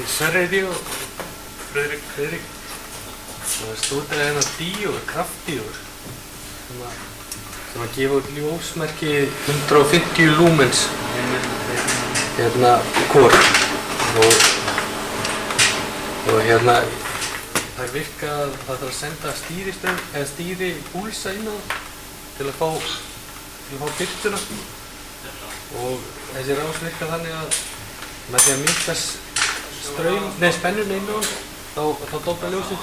Sverri heiti ég og Friðrik. Það er stúdíu hérna Díór, kraftdíór sem að gefa út ljósmerki 150 lumens hérna hvor og hérna það virka að það þarf að senda stýristöng eða stýripúlsa inn á til að fá birtuna og þessi rás virka þannig að með því að minnka spennuna inn á hann þá dofnar ljósið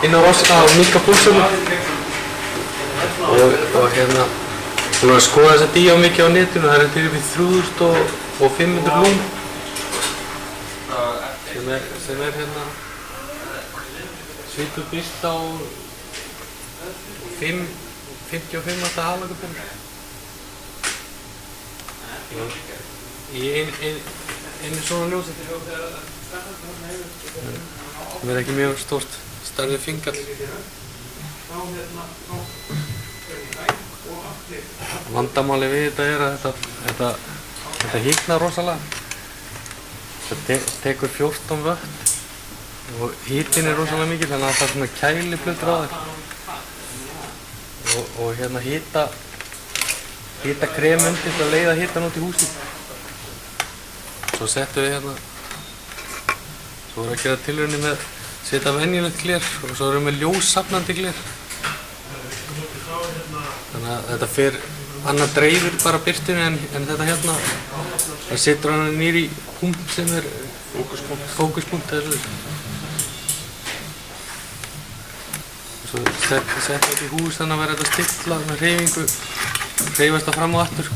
inn á rásina og minnka púlsunum og hérna búin að skoða þessa díó mikið á netinu, það er til við 3500 lúm sem er hérna svipuð birta á 55 watt halvleikupennur í einu svona ljósi sem er ekki mjög stórt, stærri fingall. Vandamáli við þetta er að þetta hýknar rosalega. Þetta tekur 14 watt og hítinn er rosalega mikil þannig að það er svona kæliplötur á þér og hérna hita krem undir til að leiða hitann út í húsið. Svo settum við hérna, svo vorum við að gera tilraunir með að setja venjulegt gler og svo erum við ljóssafnandi gler. Þannig að þetta fer, annað dreifir bara birtinu en þetta hérna, það setur hann nýr í punkt sem er fókuspunkt. Svo setja þetta í hús þannig að vera þetta stilla með hreyfingu, hreyfast það fram og aftur,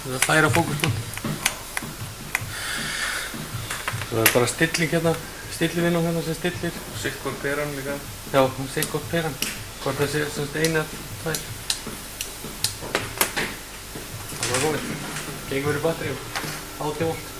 þetta færa fókuspunkt. Svo það er bara stilling hérna, stillivinn hérna sem stillir. Sitt hvort peran líka? Já, sitt hvort peran, hvort það sé semst eina eða tvær. Það var góðið, gengur í batteríum, 80 volt.